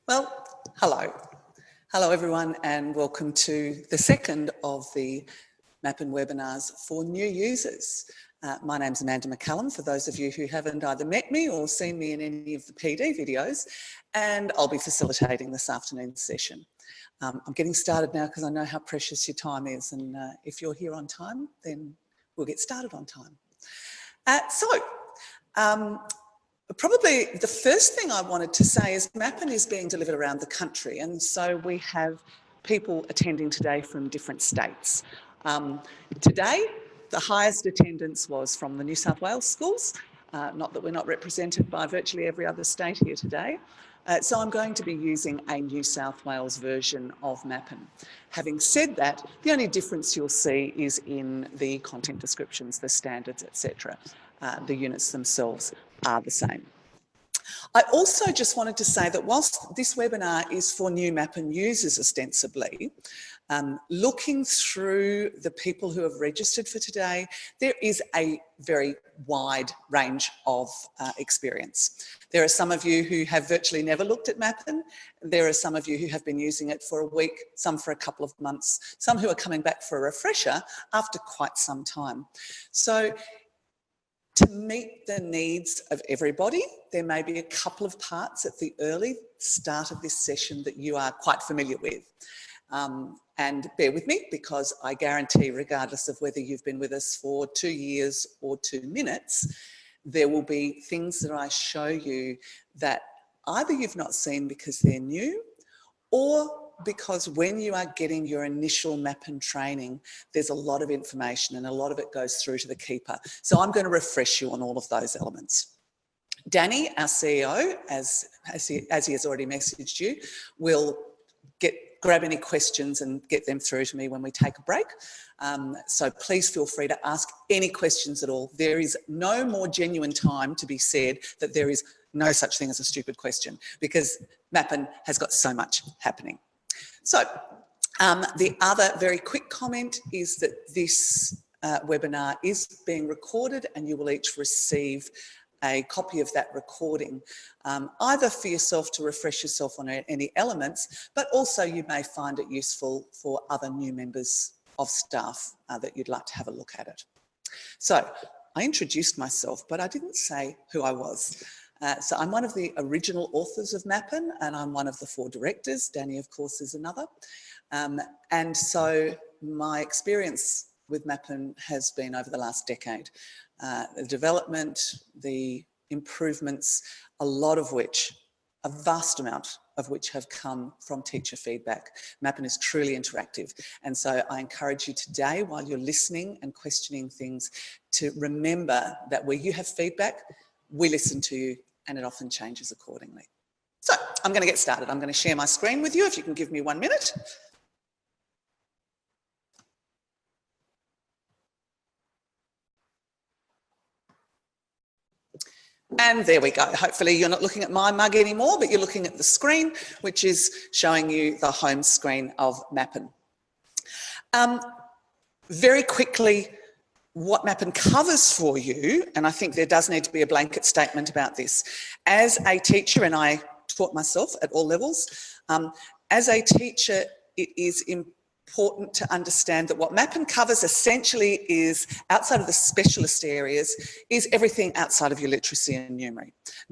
Well, hello. Hello everyone and welcome to the second of the MAPPEN webinars for new users. My name's Amanda McCallum, for those of you who haven't either met me or seen me in any of the PD videos, and I'll be facilitating this afternoon's session. I'm getting started now because I know how precious your time is, and if you're here on time, then we'll get started on time. Probably the first thing I wanted to say is MAPPEN is being delivered around the country, and so we have people attending today from different states. Today, the highest attendance was from the New South Wales schools, not that we're not represented by virtually every other state here today. So I'm going to be using a New South Wales version of MAPPEN. Having said that, the only difference you'll see is in the content descriptions, the standards, etc. The units themselves are the same. I also just wanted to say that whilst this webinar is for new MAPPEN users ostensibly, looking through the people who have registered for today, there is a very wide range of experience. There are some of you who have virtually never looked at MAPPEN. There are some of you who have been using it for a week, some for a couple of months, some who are coming back for a refresher after quite some time. So to meet the needs of everybody, there may be a couple of parts at the early start of this session that you are quite familiar with. And bear with me, because I guarantee, regardless of whether you've been with us for 2 years or 2 minutes, there will be things that I show you that either you've not seen because they're new, or because when you are getting your initial MAPPEN training, there's a lot of information and a lot of it goes through to the keeper. So I'm going to refresh you on all of those elements. Danny, our CEO, as he has already messaged you, will grab any questions and get them through to me when we take a break. So please feel free to ask any questions at all. There is no more genuine time to be said that there is no such thing as a stupid question, because MAPPEN has got so much happening. So the other very quick comment is that this webinar is being recorded, and you will each receive a copy of that recording, either for yourself to refresh yourself on any elements, but also you may find it useful for other new members of staff that you'd like to have a look at it. So I introduced myself, but I didn't say who I was. So I'm one of the original authors of MAPPEN, and I'm one of the 4 directors. Danny, of course, is another. And so my experience with MAPPEN has been over the last decade. The development, the improvements, a vast amount of which have come from teacher feedback. MAPPEN is truly interactive. And so I encourage you today, while you're listening and questioning things, to remember that where you have feedback, we listen to you, and it often changes accordingly. So I'm going to get started. I'm going to share my screen with you, if you can give me 1 minute. And there we go. Hopefully you're not looking at my mug anymore, but you're looking at the screen, which is showing you the home screen of MAPPEN. Very quickly, what MAPPEN covers for you, and I think there does need to be a blanket statement about this. As a teacher, and I taught myself at all levels, as a teacher, it is important to understand that what MAPPEN covers essentially is, outside of the specialist areas, is everything outside of your literacy and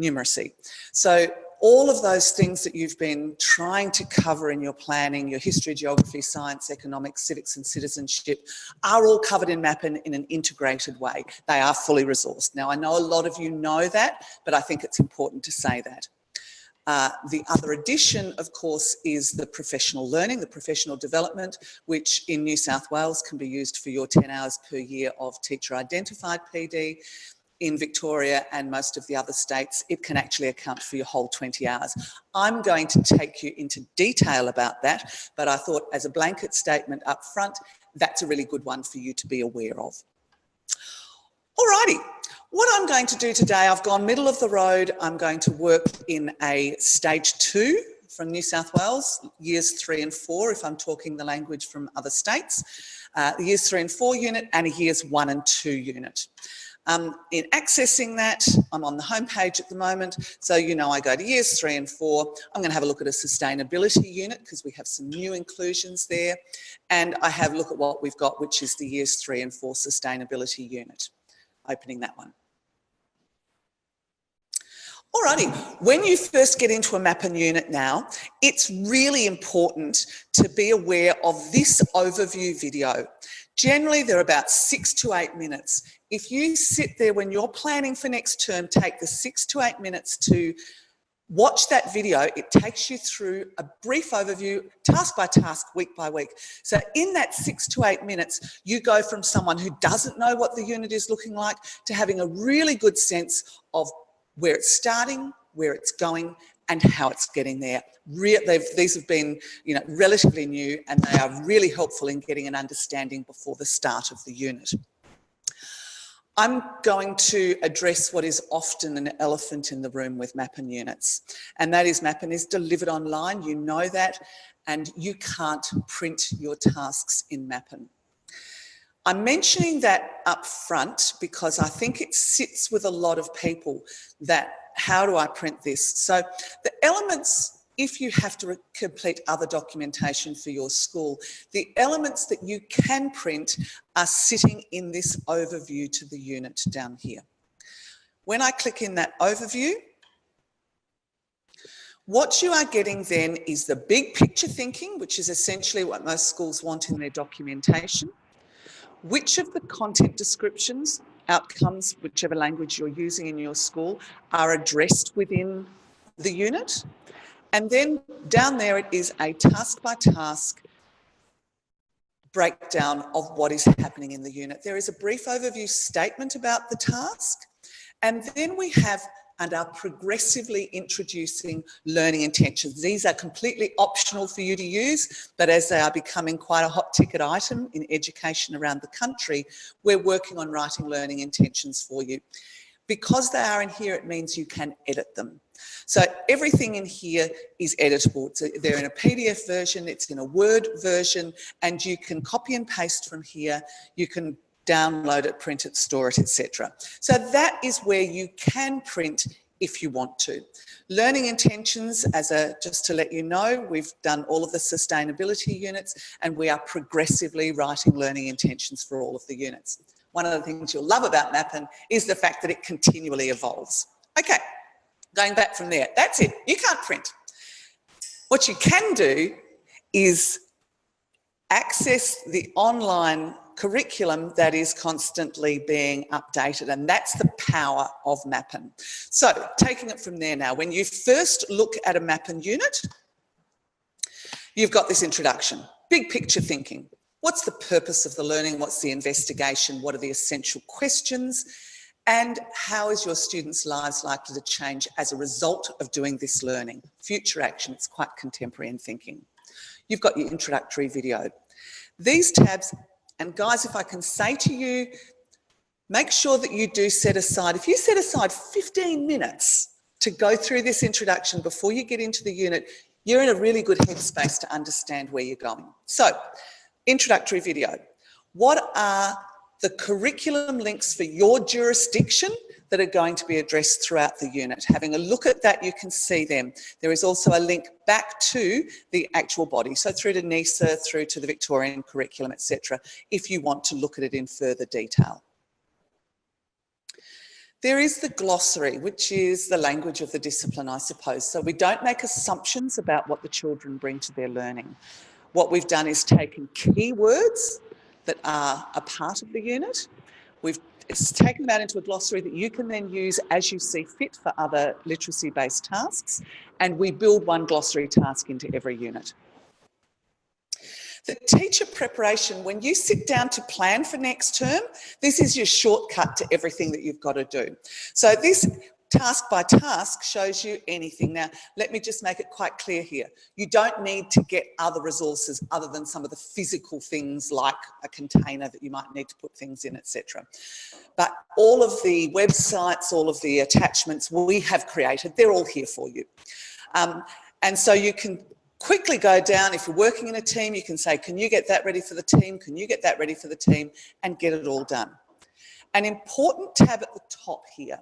numeracy. So all of those things that you've been trying to cover in your planning, your history, geography, science, economics, civics and citizenship, are all covered in MAPPEN in an integrated way. They are fully resourced. Now, I know a lot of you know that, but I think it's important to say that. The other addition, of course, is the professional learning, the professional development, which in New South Wales can be used for your 10 hours per year of teacher-identified PD. In Victoria and most of the other states, it can actually account for your whole 20 hours. I'm going to take you into detail about that, but I thought as a blanket statement up front, that's a really good one for you to be aware of. Alrighty, what I'm going to do today, I've gone middle of the road. I'm going to work in a stage 2 from New South Wales, years 3 and 4, if I'm talking the language from other states, the years 3 and 4 unit, and a years 1 and 2 unit. In accessing that, I'm on the homepage at the moment, so you know I go to years 3 and 4. I'm going to have a look at a sustainability unit because we have some new inclusions there, and I have a look at what we've got, which is the years 3 and 4 sustainability unit. Opening that one. Alrighty, when you first get into a MAPPEN unit now, it's really important to be aware of this overview video. Generally, they're about 6 to 8 minutes. If you sit there when you're planning for next term, take the 6 to 8 minutes to watch that video. It takes you through a brief overview, task by task, week by week. So in that 6 to 8 minutes, you go from someone who doesn't know what the unit is looking like to having a really good sense of where it's starting, where it's going, and how it's getting there. These have been, relatively new, and they are really helpful in getting an understanding before the start of the unit. I'm going to address what is often an elephant in the room with MAPPEN units, and that is MAPPEN is delivered online, you know that, and you can't print your tasks in MAPPEN. I'm mentioning that up front because I think it sits with a lot of people that, how do I print this? So the elements, if you have to complete other documentation for your school, the elements that you can print are sitting in this overview to the unit down here. When I click in that overview, what you are getting then is the big picture thinking, which is essentially what most schools want in their documentation. Which of the content descriptions, outcomes, whichever language you're using in your school, are addressed within the unit? And then down there it is a task by task breakdown of what is happening in the unit. There is a brief overview statement about the task, and then we have and are progressively introducing learning intentions. These are completely optional for you to use, but as they are becoming quite a hot ticket item in education around the country, we're working on writing learning intentions for you. Because they are in here, it means you can edit them. So everything in here is editable. They're in a PDF version, it's in a Word version, and you can copy and paste from here. You can download it, print it, store it, etc. So that is where you can print if you want to. Learning intentions, just to let you know, we've done all of the sustainability units and we are progressively writing learning intentions for all of the units. One of the things you'll love about MAPPEN is the fact that it continually evolves. Okay, going back from there, that's it, you can't print. What you can do is access the online curriculum that is constantly being updated, and that's the power of MAPPEN. So taking it from there now, when you first look at a MAPPEN unit, you've got this introduction, big picture thinking. What's the purpose of the learning? What's the investigation? What are the essential questions? And how is your students' lives likely to change as a result of doing this learning? Future action, it's quite contemporary in thinking. You've got your introductory video. These tabs, and guys, if I can say to you, make sure that you do set aside, if you set aside 15 minutes to go through this introduction before you get into the unit, you're in a really good headspace to understand where you're going. So, introductory video. What are the curriculum links for your jurisdiction that are going to be addressed throughout the unit? Having a look at that, you can see them. There is also a link back to the actual body, so through to NISA, through to the Victorian curriculum, etc., if you want to look at it in further detail. There is the glossary, which is the language of the discipline, I suppose. So we don't make assumptions about what the children bring to their learning. What we've done is taken keywords that are a part of the unit. We've taken them out into a glossary that you can then use as you see fit for other literacy-based tasks, and we build one glossary task into every unit. The teacher preparation, when you sit down to plan for next term, this is your shortcut to everything that you've got to do. So this task by task shows you anything. Now, let me just make it quite clear here. You don't need to get other resources other than some of the physical things like a container that you might need to put things in, etc. But all of the websites, all of the attachments we have created, they're all here for you. And so you can quickly go down, if you're working in a team, you can say, can you get that ready for the team? Can you get that ready for the team? And get it all done. An important tab at the top here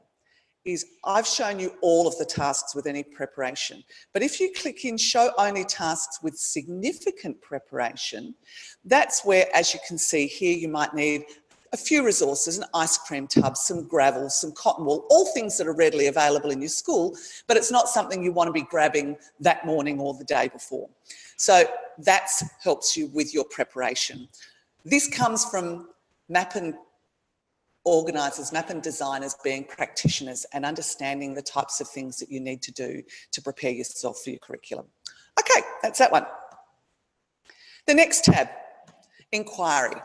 is I've shown you all of the tasks with any preparation. But if you click in show only tasks with significant preparation, that's where, as you can see here, you might need a few resources, an ice cream tub, some gravel, some cotton wool, all things that are readily available in your school, but it's not something you want to be grabbing that morning or the day before. So that helps you with your preparation. This comes from MAPPEN organisers, MAPPEN designers being practitioners and understanding the types of things that you need to do to prepare yourself for your curriculum. Okay, that's that one. The next tab, inquiry.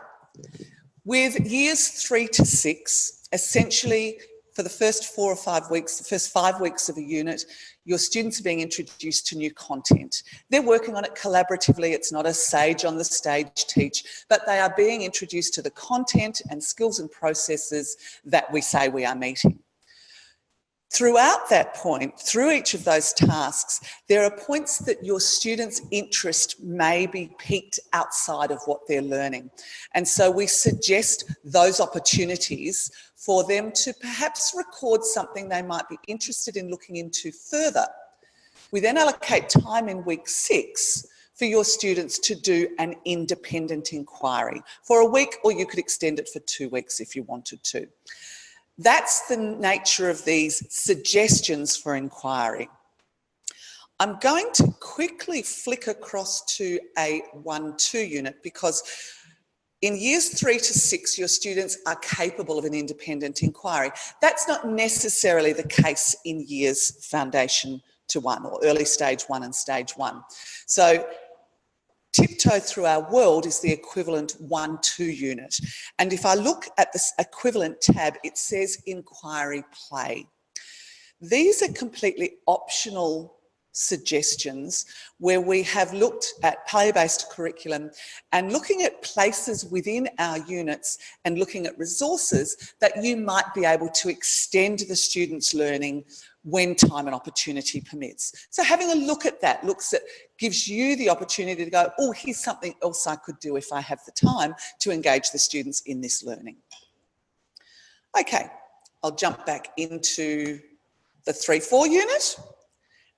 With years 3 to 6, essentially for the first 4 or 5 weeks, the first 5 weeks of a unit, your students are being introduced to new content. They're working on it collaboratively. It's not a sage on the stage teach, but they are being introduced to the content and skills and processes that we say we are meeting. Throughout that point, through each of those tasks, there are points that your students' interest may be piqued outside of what they're learning. And so we suggest those opportunities for them to perhaps record something they might be interested in looking into further. We then allocate time in week 6 for your students to do an independent inquiry for a week, or you could extend it for 2 weeks if you wanted to. That's the nature of these suggestions for inquiry. I'm going to quickly flick across to a 1-2 unit because in years 3 to 6, your students are capable of an independent inquiry. That's not necessarily the case in years foundation to 1 or early stage 1 and stage 1. So Tiptoe Through Our World is the equivalent 1-2 unit. And if I look at this equivalent tab, it says Inquiry Play. These are completely optional suggestions where we have looked at play-based curriculum and looking at places within our units and looking at resources that you might be able to extend the students' learning when time and opportunity permits. So having a look at that gives you the opportunity to go, oh, here's something else I could do if I have the time to engage the students in this learning. Okay, I'll jump back into the 3-4 unit.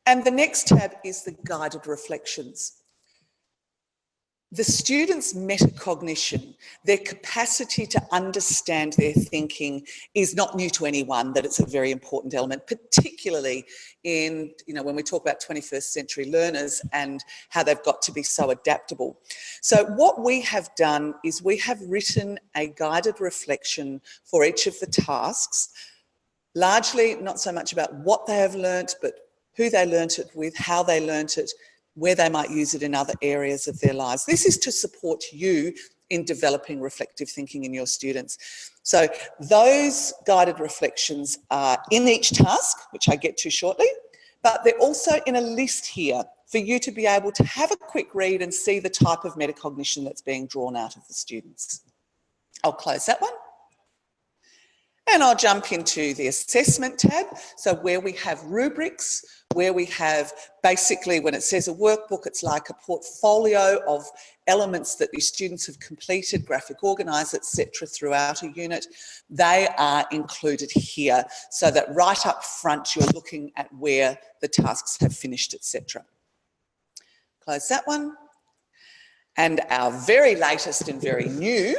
And the next tab is the guided reflections. The students' metacognition, their capacity to understand their thinking, is not new to anyone, that it's a very important element, particularly in, when we talk about 21st century learners and how they've got to be so adaptable. So what we have done is we have written a guided reflection for each of the tasks, largely not so much about what they have learnt, but who they learnt it with, how they learnt it, where they might use it in other areas of their lives. This is to support you in developing reflective thinking in your students. So those guided reflections are in each task, which I get to shortly, but they're also in a list here for you to be able to have a quick read and see the type of metacognition that's being drawn out of the students. I'll close that one. And I'll jump into the assessment tab. So where we have rubrics, where we have basically, when it says a workbook, it's like a portfolio of elements that your students have completed, graphic organised, etc. throughout a unit. They are included here so that right up front you're looking at where the tasks have finished, etc. Close that one. And our very latest and very new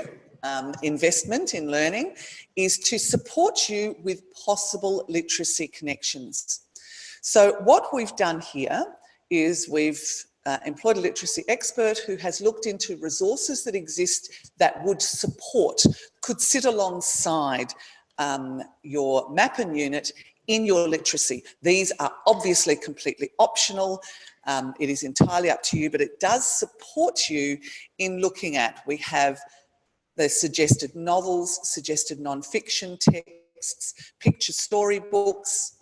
investment in learning is to support you with possible literacy connections. So what we've done here is we've employed a literacy expert who has looked into resources that exist that would support, could sit alongside your MAPPEN unit in your literacy. These are obviously completely optional. It is entirely up to you, but it does support you in looking at, we have the suggested novels, suggested non-fiction texts, picture storybooks,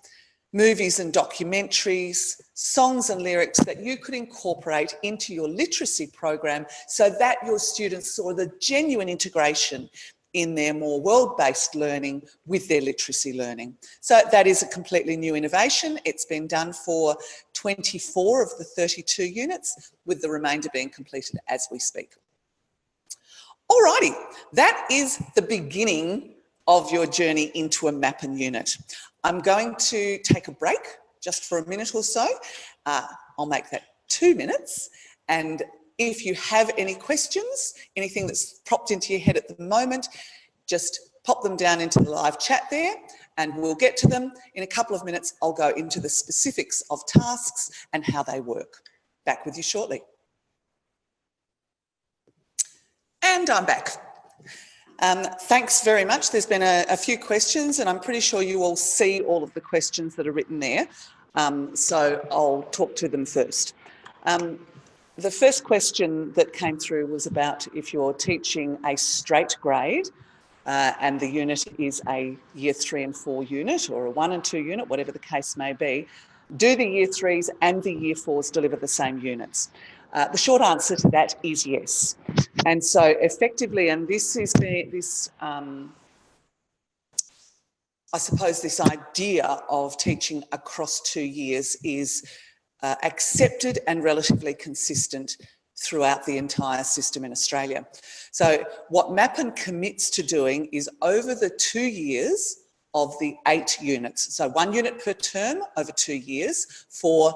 movies and documentaries, songs and lyrics that you could incorporate into your literacy program so that your students saw the genuine integration in their more world-based learning with their literacy learning. So that is a completely new innovation. It's been done for 24 of the 32 units, with the remainder being completed as we speak. Alrighty, that is the beginning of your journey into a MAPPEN unit. I'm going to take a break just for a minute or so. I'll make that 2 minutes. And if you have any questions, anything that's popped into your head at the moment, just pop them down into the live chat there and we'll get to them. In a couple of minutes, I'll go into the specifics of tasks and how they work. Back with you shortly. And I'm back. Thanks very much. There's been a few questions and I'm pretty sure you all see all of the questions that are written there. So I'll talk to them first. The first question that came through was about if you're teaching a straight grade and the unit is a year 3 and 4 unit or a 1 and 2 unit, whatever the case may be, do the year 3s and the year 4s deliver the same units? The short answer to that is yes. And so effectively, and this is I suppose this idea of teaching across 2 years is accepted and relatively consistent throughout the entire system in Australia. So what MAPPEN commits to doing is over the 2 years of the 8 units, so 1 unit per term over 2 years for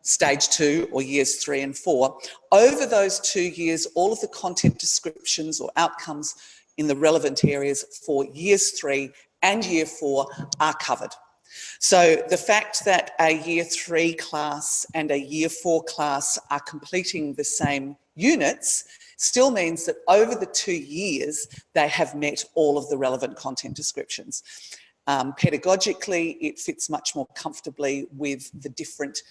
stage 2 or years 3 and 4. Over those 2 years, all of the content descriptions or outcomes in the relevant areas for years 3 and year 4 are covered. So the fact that a year 3 class and a year 4 class are completing the same units still means that over the 2 years, they have met all of the relevant content descriptions. Pedagogically, it fits much more comfortably with the different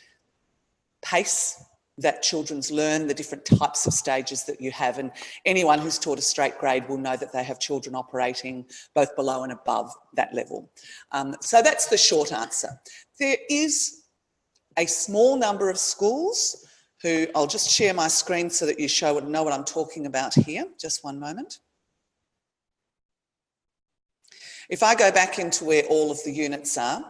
pace that children's learn, the different types of stages that you have. And anyone who's taught a straight grade will know that they have children operating both below and above that level. So that's the short answer. There is a small number of schools who, I'll just share my screen so that you know what I'm talking about here. Just one moment. If I go back into where all of the units are,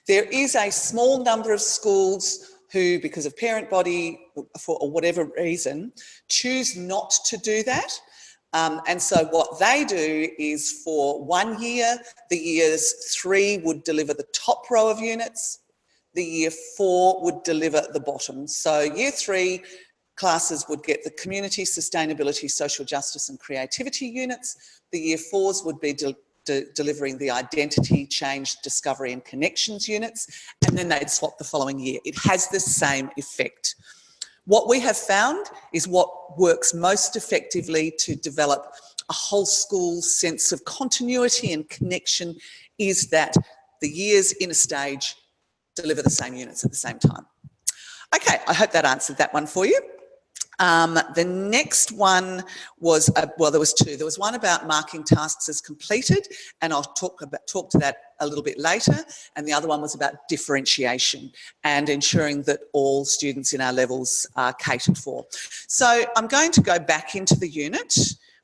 there is a small number of schools who, because of parent body for whatever reason, choose not to do that. And so what they do is for 1 year, the years 3 would deliver the top row of units, the year 4 would deliver the bottom. So year 3 classes would get the community, sustainability, social justice and creativity units. The year 4s would be delivering the identity, change, discovery and connections units, and then they'd swap the following year. It has the same effect. What we have found is what works most effectively to develop a whole school sense of continuity and connection is that the years in a stage deliver the same units at the same time. Okay, I hope that answered that one for you. The next one was, well, there was 2. There was one about marking tasks as completed, and I'll talk to that a little bit later. And the other one was about differentiation and ensuring that all students in our levels are catered for. So I'm going to go back into the unit,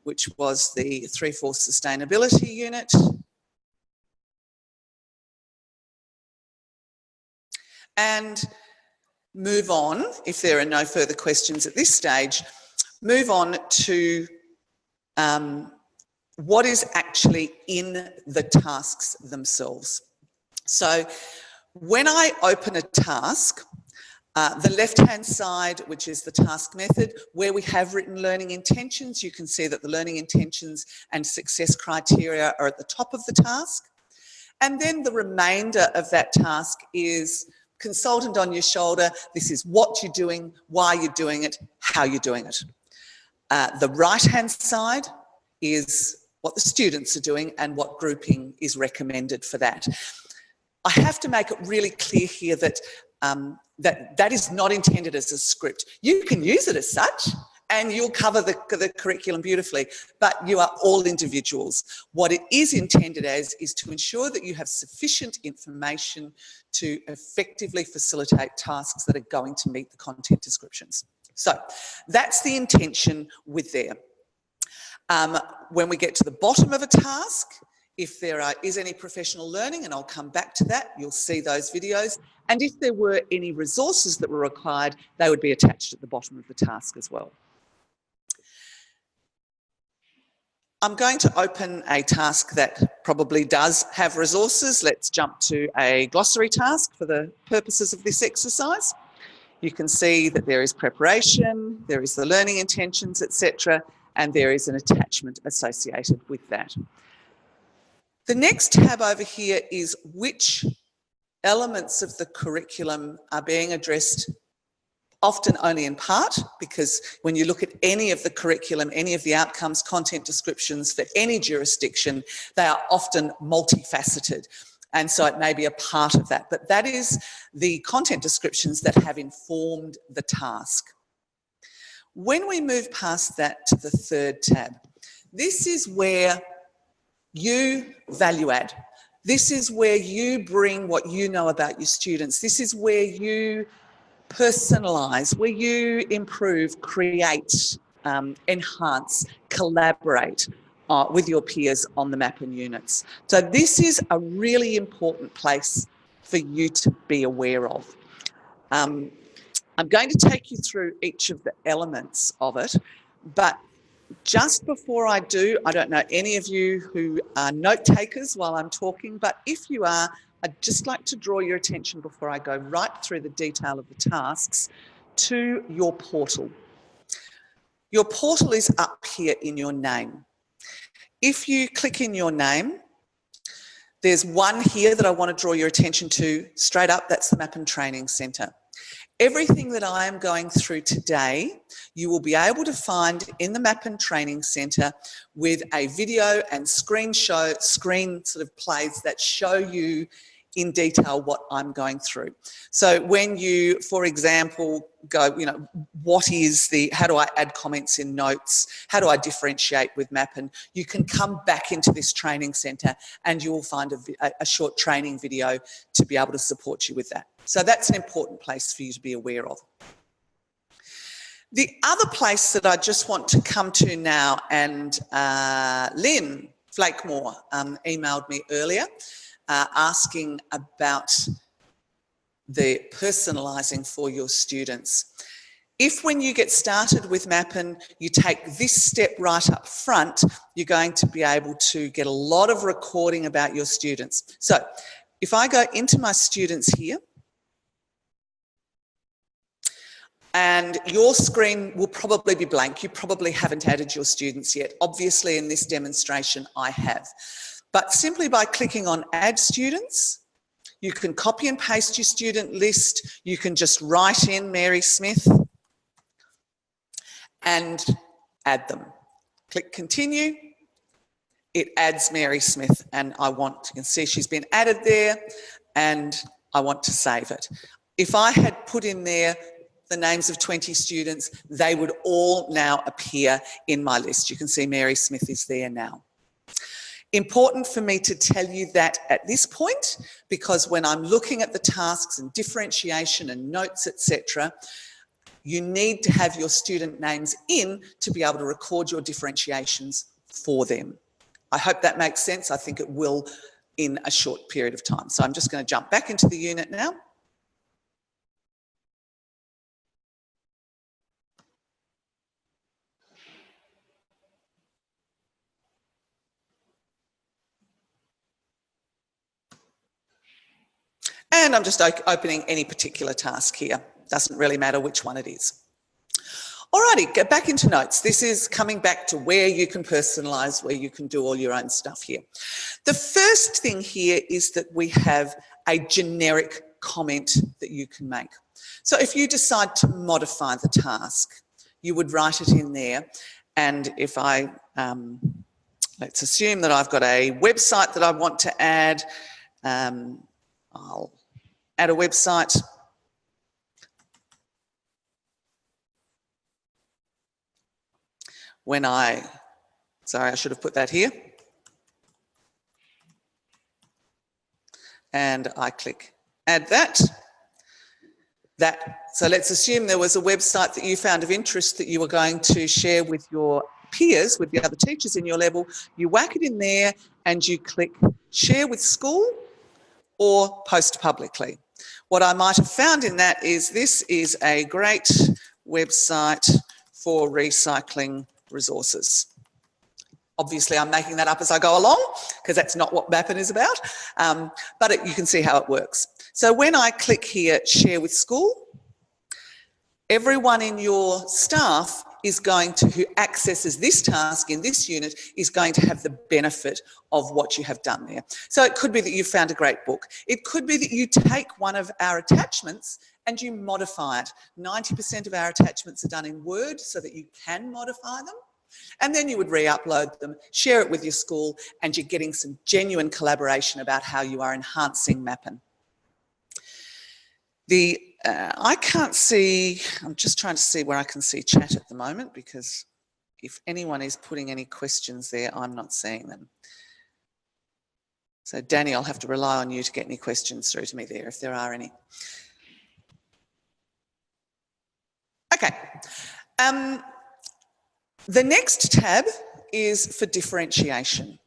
which was the 3/4 sustainability unit. And move on, if there are no further questions at this stage, move on to what is actually in the tasks themselves. So when I open a task, the left-hand side, which is the task method, where we have written learning intentions, you can see that the learning intentions and success criteria are at the top of the task. And then the remainder of that task is consultant on your shoulder. This is what you're doing, why you're doing it, how you're doing it. The right-hand side is what the students are doing and what grouping is recommended for that. I have to make it really clear here that that is not intended as a script. You can use it as such and you'll cover the curriculum beautifully, but you are all individuals. What it is intended as is to ensure that you have sufficient information to effectively facilitate tasks that are going to meet the content descriptions. So that's the intention with there. When we get to the bottom of a task, if there is any professional learning, and I'll come back to that, you'll see those videos. And if there were any resources that were required, they would be attached at the bottom of the task as well. I'm going to open a task that probably does have resources. Let's jump to a glossary task for the purposes of this exercise. You can see that there is preparation, there is the learning intentions, etc., and there is an attachment associated with that. The next tab over here is which elements of the curriculum are being addressed, often only in part, because when you look at any of the curriculum, any of the outcomes, content descriptions for any jurisdiction, they are often multifaceted. And so it may be a part of that. But that is the content descriptions that have informed the task. When we move past that to the third tab, this is where you value add. This is where you bring what you know about your students. This is where you personalise, where you improve, create, enhance, collaborate with your peers on the MAPPEN units. So this is a really important place for you to be aware of. I'm going to take you through each of the elements of it, but just before I do, I don't know any of you who are note takers while I'm talking, but if you are, I'd just like to draw your attention before I go right through the detail of the tasks to your portal. Your portal is up here in your name. If you click in your name, there's one here that I want to draw your attention to straight up, that's the MAPPEN Training Centre. Everything that I am going through today, you will be able to find in the MAPPEN Training Centre with a video and screen sort of plays that show you in detail what I'm going through. So when you, for example, go, you know, how do I add comments in notes? How do I differentiate with MAPPEN? You can come back into this training centre and you will find a short training video to be able to support you with that. So that's an important place for you to be aware of. The other place that I just want to come to now, and Lynn Flakemore emailed me earlier asking about the personalising for your students. If when you get started with MAPPEN, you take this step right up front, you're going to be able to get a lot of recording about your students. So if I go into my students here, and your screen will probably be blank. You probably haven't added your students yet. Obviously, in this demonstration, I have. But simply by clicking on Add Students, you can copy and paste your student list. You can just write in Mary Smith and add them. Click Continue. It adds Mary Smith, and you can see she's been added there, and I want to save it. If I had put in there the names of 20 students, they would all now appear in my list. You can see Mary Smith is there now. Important for me to tell you that at this point, because when I'm looking at the tasks and differentiation and notes, etc., you need to have your student names in to be able to record your differentiations for them. I hope that makes sense. I think it will in a short period of time. So I'm just going to jump back into the unit now. And I'm just opening any particular task here. Doesn't really matter which one it is. Alrighty, get back into notes. This is coming back to where you can personalise, where you can do all your own stuff here. The first thing here is that we have a generic comment that you can make. So if you decide to modify the task, you would write it in there. And if I, let's assume that I've got a website that I want to add, I'll add a website. Sorry, I should have put that here. And I click add that. So let's assume there was a website that you found of interest that you were going to share with your peers, with the other teachers in your level. You whack it in there and you click share with school or post publicly. What I might have found in that is this is a great website for recycling resources. Obviously, I'm making that up as I go along because that's not what MAPPEN is about, but you can see how it works. So when I click here, Share with School, everyone in your staff is going to, who accesses this task in this unit, is going to have the benefit of what you have done there. So it could be that you found a great book. It could be that you take one of our attachments and you modify it. 90% of our attachments are done in Word so that you can modify them. And then you would re-upload them, share it with your school, and you're getting some genuine collaboration about how you are enhancing MAPPEN. I can't see, I'm just trying to see where I can see chat at the moment, because if anyone is putting any questions there, I'm not seeing them. So Danny, I'll have to rely on you to get any questions through to me there, if there are any. Okay. The next tab is for differentiation.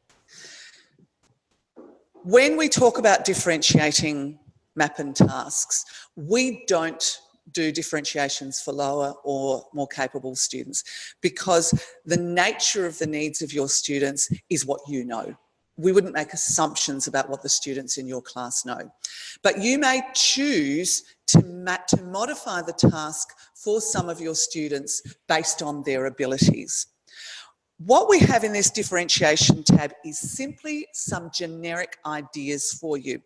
When we talk about differentiating MAPPEN tasks, we don't do differentiations for lower or more capable students, because the nature of the needs of your students is what you know. We wouldn't make assumptions about what the students in your class know. But you may choose to modify the task for some of your students based on their abilities. What we have in this differentiation tab is simply some generic ideas for you.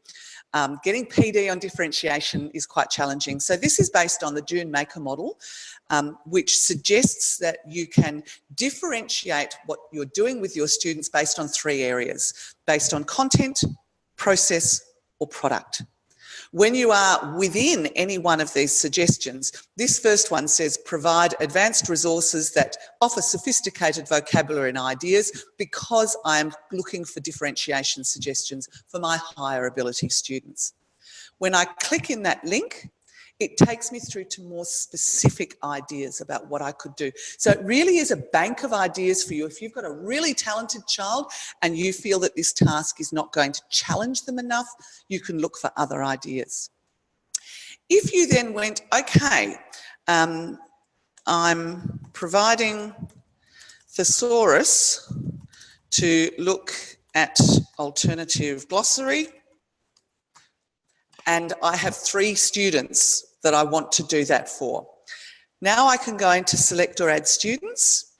Getting PD on differentiation is quite challenging. So this is based on the June Maker model, which suggests that you can differentiate what you're doing with your students based on 3 areas, based on content, process, or product. When you are within any one of these suggestions, this first one says provide advanced resources that offer sophisticated vocabulary and ideas, because I'm looking for differentiation suggestions for my higher ability students. When I click in that link, it takes me through to more specific ideas about what I could do. So it really is a bank of ideas for you. If you've got a really talented child and you feel that this task is not going to challenge them enough, you can look for other ideas. If you then went, okay, I'm providing thesaurus to look at alternative glossary, and I have 3 students that I want to do that for. Now I can go into select or add students.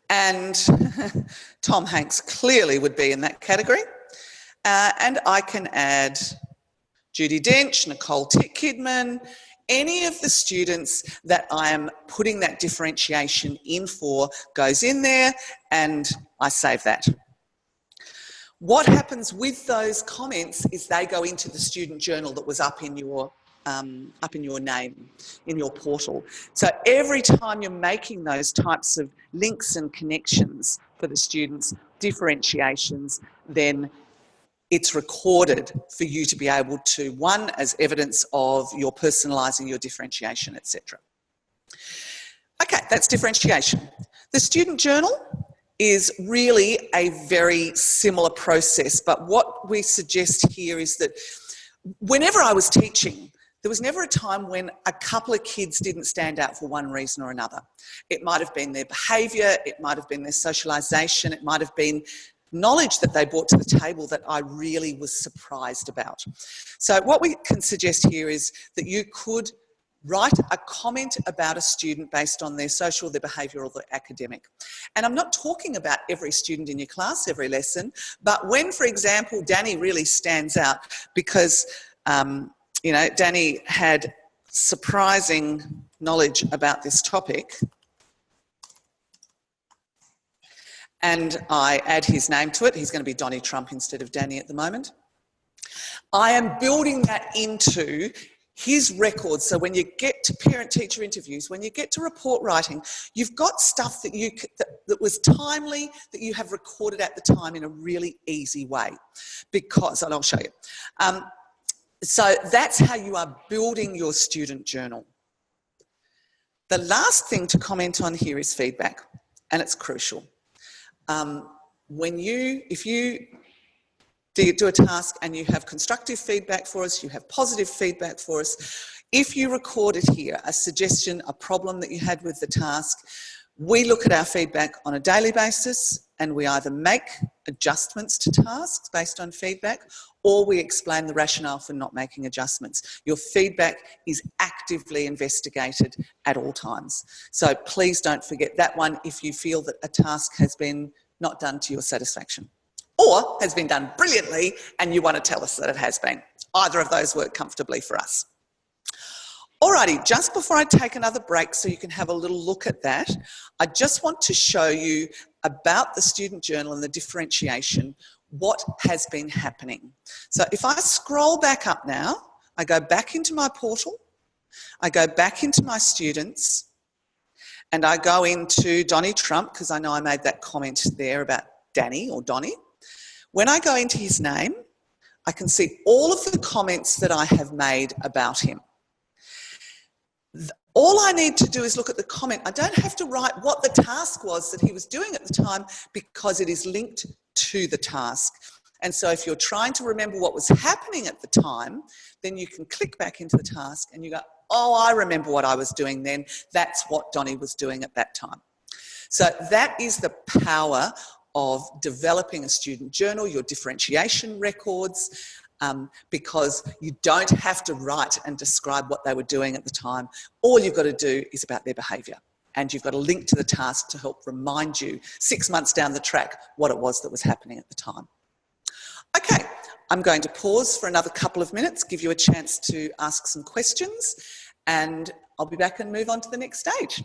And Tom Hanks clearly would be in that category. And I can add Judy Dench, Nicole Kidman, any of the students that I am putting that differentiation in for goes in there, and I save that. What happens with those comments is they go into the student journal that was up in your name, in your portal. So every time you're making those types of links and connections for the students, differentiations, then it's recorded for you to be able to, one, as evidence of your personalising your differentiation, etc. Okay, that's differentiation. The student journal is really a very similar process, but what we suggest here is that whenever I was teaching, there was never a time when a couple of kids didn't stand out for one reason or another. It might have been their behaviour, it might have been their socialisation, it might have been knowledge that they brought to the table that I really was surprised about. So what we can suggest here is that you could write a comment about a student based on their social, their behavioural, their academic. And I'm not talking about every student in your class, every lesson, but when, for example, Danny really stands out because, you know, Danny had surprising knowledge about this topic, and I add his name to it. He's going to be Donnie Trump instead of Danny at the moment. I am building that into his records. So when you get to parent-teacher interviews, when you get to report writing, you've got stuff that that was timely, that you have recorded at the time in a really easy way. Because, and I'll show you. So that's how you are building your student journal. The last thing to comment on here is feedback, and it's crucial. If you do a task and you have constructive feedback for us, you have positive feedback for us. If you record it here, a suggestion, a problem that you had with the task, we look at our feedback on a daily basis and we either make adjustments to tasks based on feedback or we explain the rationale for not making adjustments. Your feedback is actively investigated at all times. So please don't forget that one if you feel that a task has been not done to your satisfaction or has been done brilliantly and you want to tell us that it has been. Either of those work comfortably for us. Alrighty, just before I take another break so you can have a little look at that, I just want to show you about the student journal and the differentiation, what has been happening. So if I scroll back up now, I go back into my portal, I go back into my students, and I go into Donnie Trump, because I know I made that comment there about Danny or Donnie. When I go into his name, I can see all of the comments that I have made about him. All I need to do is look at the comment. I don't have to write what the task was that he was doing at the time because it is linked to the task. And so if you're trying to remember what was happening at the time, then you can click back into the task and you go, oh, I remember what I was doing then. That's what Donnie was doing at that time. So that is the power of developing a student journal, your differentiation records, because you don't have to write and describe what they were doing at the time. All you've got to do is about their behaviour. And you've got a link to the task to help remind you 6 months down the track what it was that was happening at the time. Okay, I'm going to pause for another couple of minutes, give you a chance to ask some questions, and I'll be back and move on to the next stage.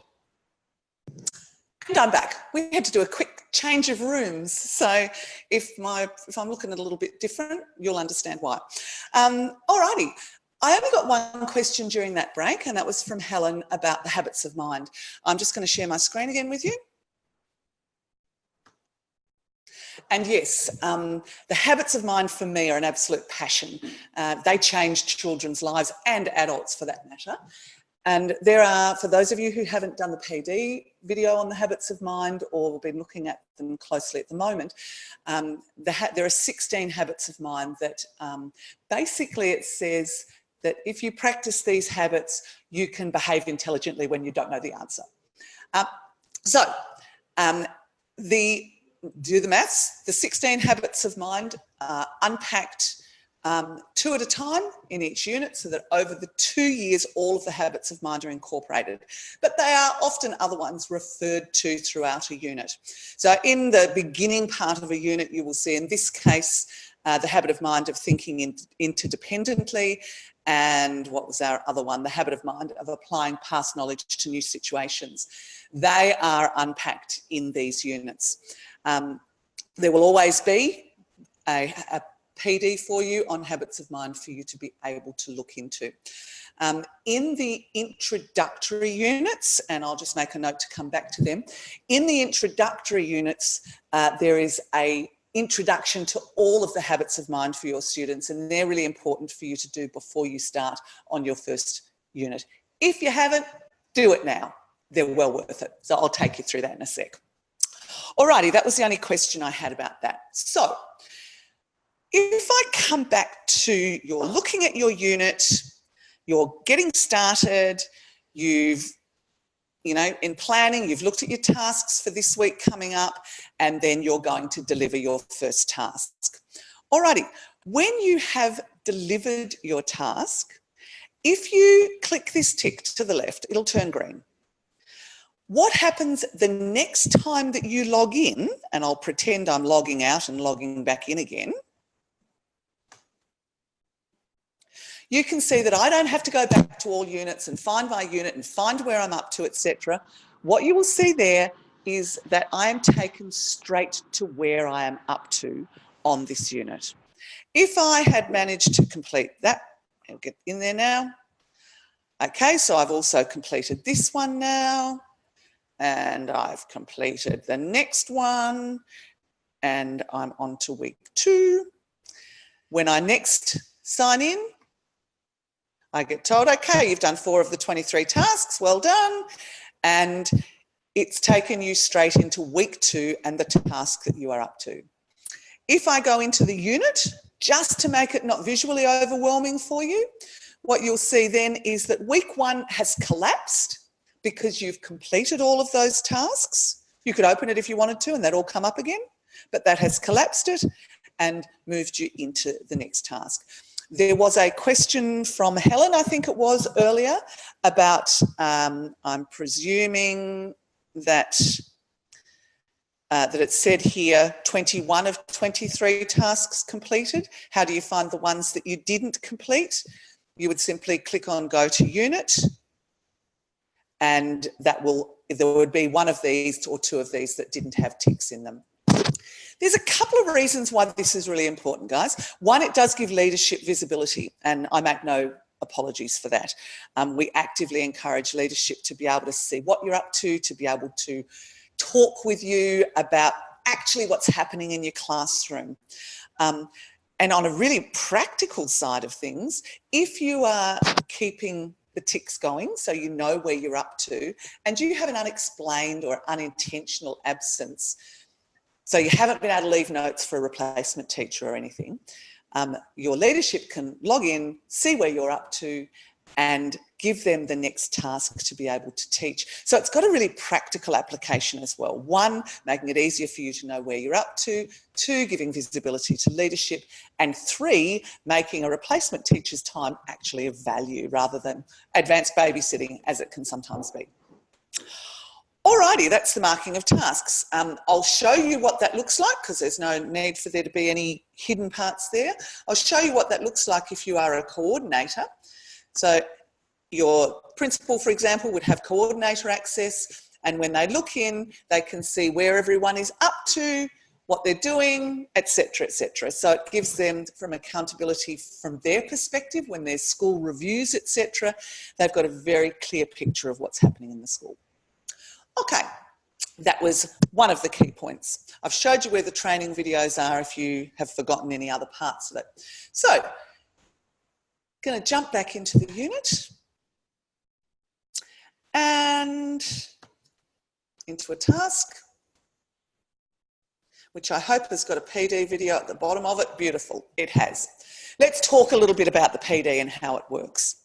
And I'm back. We had to do a quick change of rooms. So if I'm looking at a little bit different, you'll understand why. Alrighty. I only got one question during that break, and that was from Helen about the habits of mind. I'm just going to share my screen again with you. And yes, the habits of mind for me are an absolute passion. They change children's lives and adults for that matter. And there are, for those of you who haven't done the PD video on the habits of mind or been looking at them closely at the moment, there are 16 habits of mind that basically it says that if you practice these habits, you can behave intelligently when you don't know the answer. Do the maths, the 16 habits of mind are unpacked 2 at a time in each unit so that over the 2 years all of the habits of mind are incorporated. But they are often other ones referred to throughout a unit. So in the beginning part of a unit you will see in this case the habit of mind of thinking interdependently, and what was our other one? The habit of mind of applying past knowledge to new situations. They are unpacked in these units. There will always be a PD for you on habits of mind for you to be able to look into. In the introductory units, and I'll just make a note to come back to them, in the introductory units there is a introduction to all of the habits of mind for your students, and they're really important for you to do before you start on your first unit. If you haven't, do it now. They're well worth it. So I'll take you through that in a sec. Alrighty, that was the only question I had about that. So if I come back to you're looking at your unit, you're getting started, in planning, you've looked at your tasks for this week coming up, and then you're going to deliver your first task. Alrighty, when you have delivered your task, if you click this tick to the left, it'll turn green. What happens the next time that you log in, and I'll pretend I'm logging out and logging back in again, you can see that I don't have to go back to all units and find my unit and find where I'm up to, etc. What you will see there is that I am taken straight to where I am up to on this unit. If I had managed to complete that, I'll get in there now. Okay, so I've also completed this one now, and I've completed the next one, and I'm on to week 2. When I next sign in, I get told, okay, you've done 4 of the 23 tasks, well done. And it's taken you straight into week 2 and the task that you are up to. If I go into the unit, just to make it not visually overwhelming for you, what you'll see then is that week 1 has collapsed because you've completed all of those tasks. You could open it if you wanted to and that'll come up again, but that has collapsed it and moved you into the next task. There was a question from Helen, I think it was earlier, about, I'm presuming that that it said here 21 of 23 tasks completed. How do you find the ones that you didn't complete? You would simply click on go to unit and that will, there would be one of these or 2 of these that didn't have ticks in them. There's a couple of reasons why this is really important, guys. One, it does give leadership visibility, and I make no apologies for that. We actively encourage leadership to be able to see what you're up to be able to talk with you about actually what's happening in your classroom. And on a really practical side of things, if you are keeping the ticks going, so you know where you're up to, and you have an unexplained or unintentional absence, so you haven't been able to leave notes for a replacement teacher or anything, your leadership can log in, see where you're up to, and give them the next task to be able to teach. So it's got a really practical application as well. 1, making it easier for you to know where you're up to. 2, giving visibility to leadership. And 3, making a replacement teacher's time actually of value rather than advanced babysitting as it can sometimes be. Alrighty, that's the marking of tasks. I'll show you what that looks like because there's no need for there to be any hidden parts there. I'll show you what that looks like if you are a coordinator. So your principal, for example, would have coordinator access, and when they look in, they can see where everyone is up to, what they're doing, etc., etc. So it gives them from accountability from their perspective when there's school reviews, etc. They've got a very clear picture of what's happening in the school. Okay, that was one of the key points. I've showed you where the training videos are if you have forgotten any other parts of it. So, going to jump back into the unit and into a task, which I hope has got a PD video at the bottom of it. Beautiful, it has. Let's talk a little bit about the PD and how it works.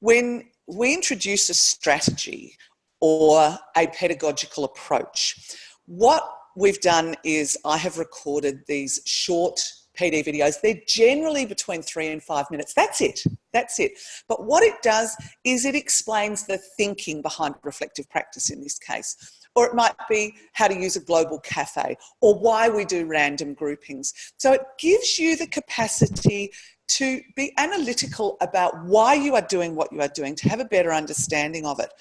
When we introduce a strategy or a pedagogical approach, what we've done is I have recorded these short PD videos. They're generally between 3 and 5 minutes. That's it. That's it. But what it does is it explains the thinking behind reflective practice in this case. Or it might be how to use a global cafe or why we do random groupings. So it gives you the capacity to be analytical about why you are doing what you are doing, to have a better understanding of it.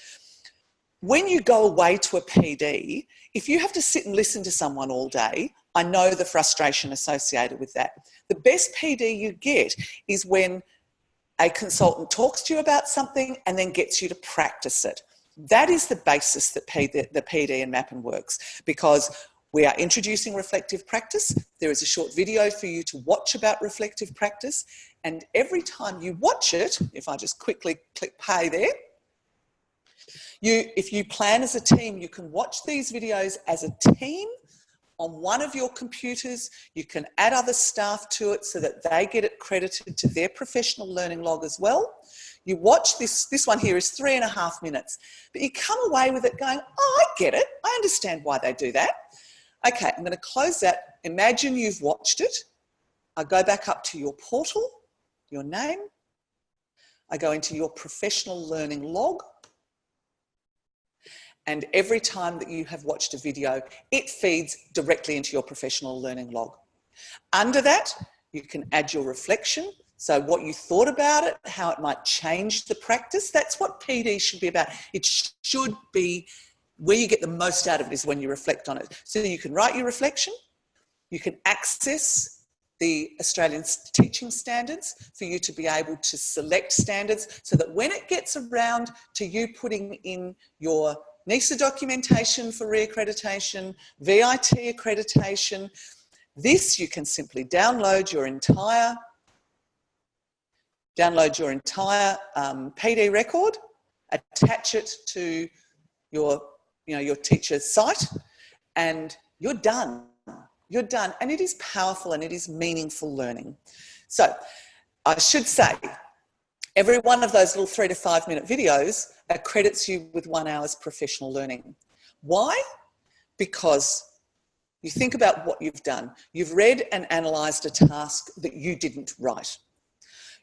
When you go away to a PD, if you have to sit and listen to someone all day, I know the frustration associated with that. The best PD you get is when a consultant talks to you about something and then gets you to practice it. That is the basis that the PD and MAPPEN works, because we are introducing reflective practice. There is a short video for you to watch about reflective practice, and every time you watch it, if I just quickly click play there, if you plan as a team, you can watch these videos as a team on one of your computers. You can add other staff to it so that they get it credited to their professional learning log as well. You watch this one here is 3.5 minutes, but you come away with it going, oh, I get it. I understand why they do that. Okay, I'm going to close that. Imagine you've watched it. I go back up to your portal, your name. I go into your professional learning log. And every time that you have watched a video, it feeds directly into your professional learning log. Under that, you can add your reflection. So what you thought about it, how it might change the practice. That's what PD should be about. It should be where you get the most out of it is when you reflect on it. So you can write your reflection. You can access the Australian teaching standards for you to be able to select standards so that when it gets around to you putting in your NISA documentation for reaccreditation, VIT accreditation, this you can simply download your entire PD record, attach it to your teacher's site, and you're done. You're done. And it is powerful and it is meaningful learning. So I should say, every one of those little 3 to 5 minute videos accredits you with 1 hour's professional learning. Why? Because you think about what you've done. You've read and analysed a task that you didn't write.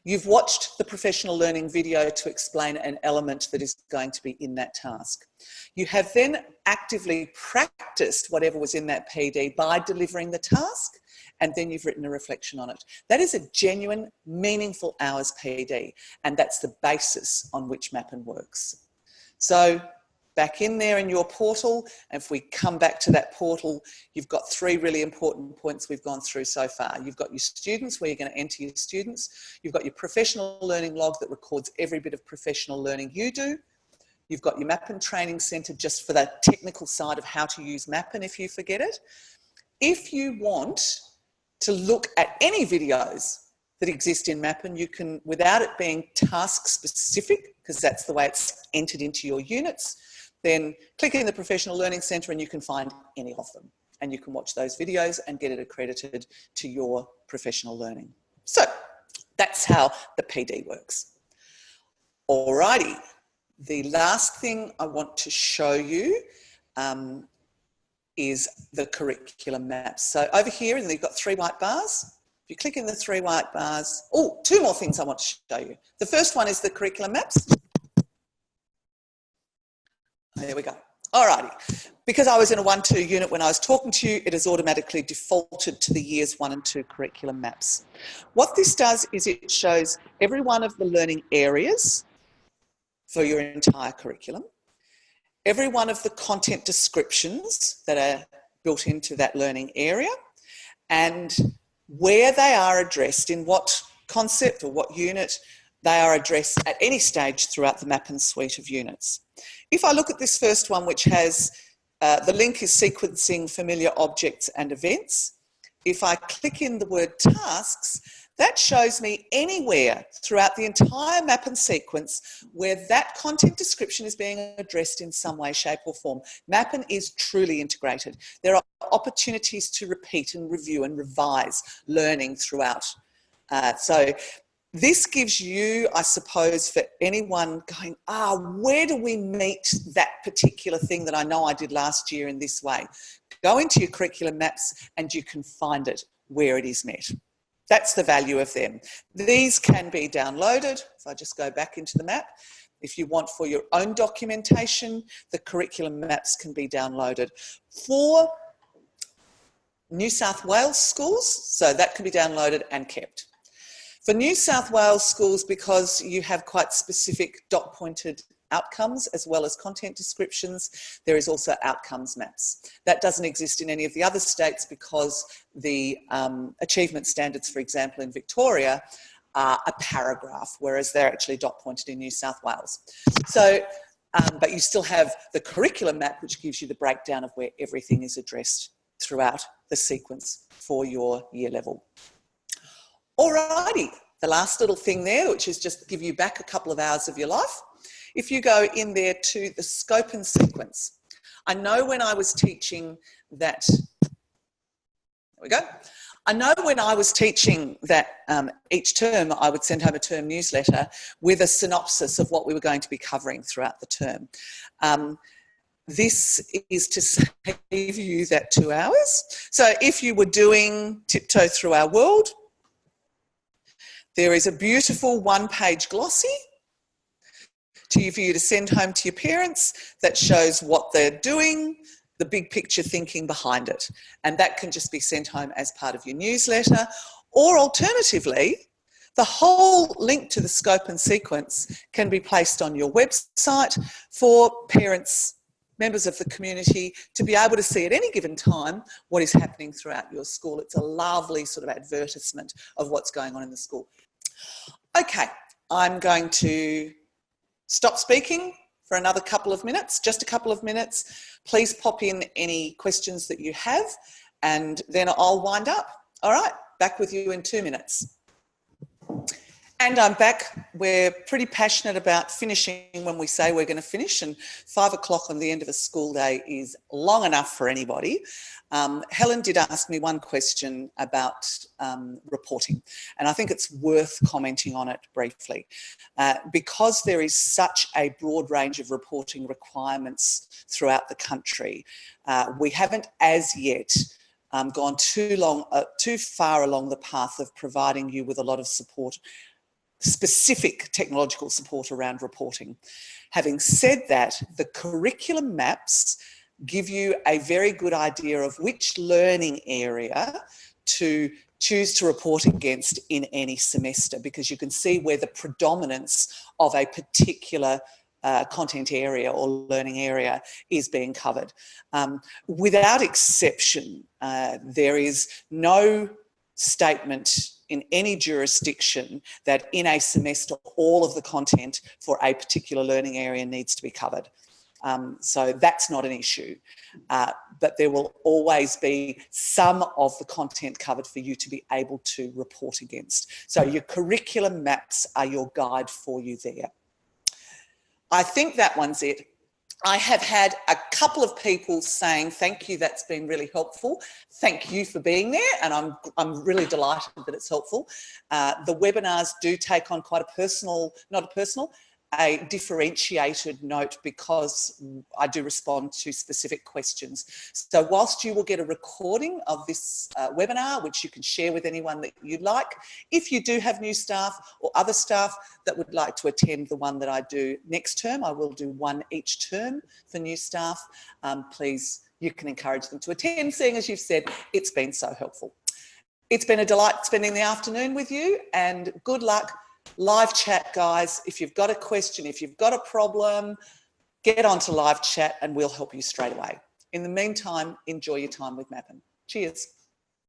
You've watched the professional learning video to explain an element that is going to be in that task. You have then actively practiced whatever was in that PD by delivering the task, and then you've written a reflection on it. That is a genuine, meaningful hours PD, and that's the basis on which MAPPEN works. So back in there in your portal, and if we come back to that portal, you've got 3 really important points we've gone through so far. You've got your students, where you're going to enter your students. You've got your professional learning log that records every bit of professional learning you do. You've got your MAPPEN training centre just for the technical side of how to use MAPPEN if you forget it. If you want to look at any videos that exist in MAPPEN, you can, without it being task specific, because that's the way it's entered into your units, then click in the Professional Learning Centre and you can find any of them. And you can watch those videos and get it accredited to your professional learning. So that's how the PD works. Alrighty, the last thing I want to show you is the curriculum maps. So over here, and you've got 3 white bars. If you click in the 3 white bars, oh, 2 more things I want to show you. The first one is the curriculum maps. There we go. Alrighty. Because I was in a 1-2 unit when I was talking to you, it has automatically defaulted to the years 1 and 2 curriculum maps. What this does is it shows every one of the learning areas for your entire curriculum, every one of the content descriptions that are built into that learning area, and where they are addressed, in what concept or what unit they are addressed at any stage throughout the MAPPEN suite of units. If I look at this first one, which has the link is sequencing familiar objects and events, if I click in the word tasks, that shows me anywhere throughout the entire MAPPEN sequence where that content description is being addressed in some way, shape or form. MAPPEN is truly integrated. There are opportunities to repeat and review and revise learning throughout. So this gives you, I suppose, for anyone going, where do we meet that particular thing that I know I did last year in this way? Go into your curriculum maps and you can find it where it is met. That's the value of them. These can be downloaded. If I just go back into the map, if you want for your own documentation, the curriculum maps can be downloaded. For New South Wales schools, so that can be downloaded and kept. For New South Wales schools, because you have quite specific dot-pointed outcomes as well as content descriptions, there is also outcomes maps. That doesn't exist in any of the other states because the achievement standards, for example, in Victoria are a paragraph, whereas they're actually dot-pointed in New South Wales. So, but you still have the curriculum map, which gives you the breakdown of where everything is addressed throughout the sequence for your year level. Alrighty, the last little thing there, which is just give you back a couple of hours of your life. If you go in there to the scope and sequence, I know when I was teaching that, there we go. I know when I was teaching that each term I would send home a term newsletter with a synopsis of what we were going to be covering throughout the term. This is to save you that 2 hours. So if you were doing Tiptoe Through Our World, there is a beautiful 1-page glossy for you to send home to your parents that shows what they're doing, the big picture thinking behind it. And that can just be sent home as part of your newsletter. Or alternatively, the whole link to the scope and sequence can be placed on your website for parents, members of the community, to be able to see at any given time what is happening throughout your school. It's a lovely sort of advertisement of what's going on in the school. Okay, I'm going to stop speaking for another couple of minutes, just a couple of minutes. Please pop in any questions that you have and then I'll wind up. All right, back with you in 2 minutes. And I'm back. We're pretty passionate about finishing when we say we're going to finish, and 5 o'clock on the end of a school day is long enough for anybody. Helen did ask me one question about reporting, and I think it's worth commenting on it briefly. Because there is such a broad range of reporting requirements throughout the country, we haven't as yet gone too far along the path of providing you with a lot of support, specific technological support around reporting. Having said that, the curriculum maps give you a very good idea of which learning area to choose to report against in any semester, because you can see where the predominance of a particular content area or learning area is being covered. Without exception, there is no statement in any jurisdiction that in a semester all of the content for a particular learning area needs to be covered. So that's not an issue, but there will always be some of the content covered for you to be able to report against. So your curriculum maps are your guide for you there. I think that one's it. I have had a couple of people saying, thank you, that's been really helpful. Thank you for being there, and I'm really delighted that it's helpful. The webinars do take on quite a differentiated note, because I do respond to specific questions. So whilst you will get a recording of this webinar, which you can share with anyone that you'd like, if you do have new staff or other staff that would like to attend the one that I do next term, I will do one each term for new staff. Please, you can encourage them to attend, seeing as you've said, it's been so helpful. It's been a delight spending the afternoon with you, and good luck. Live chat, guys. If you've got a question, if you've got a problem, get onto live chat and we'll help you straight away. In the meantime, enjoy your time with MAPPEN. Cheers.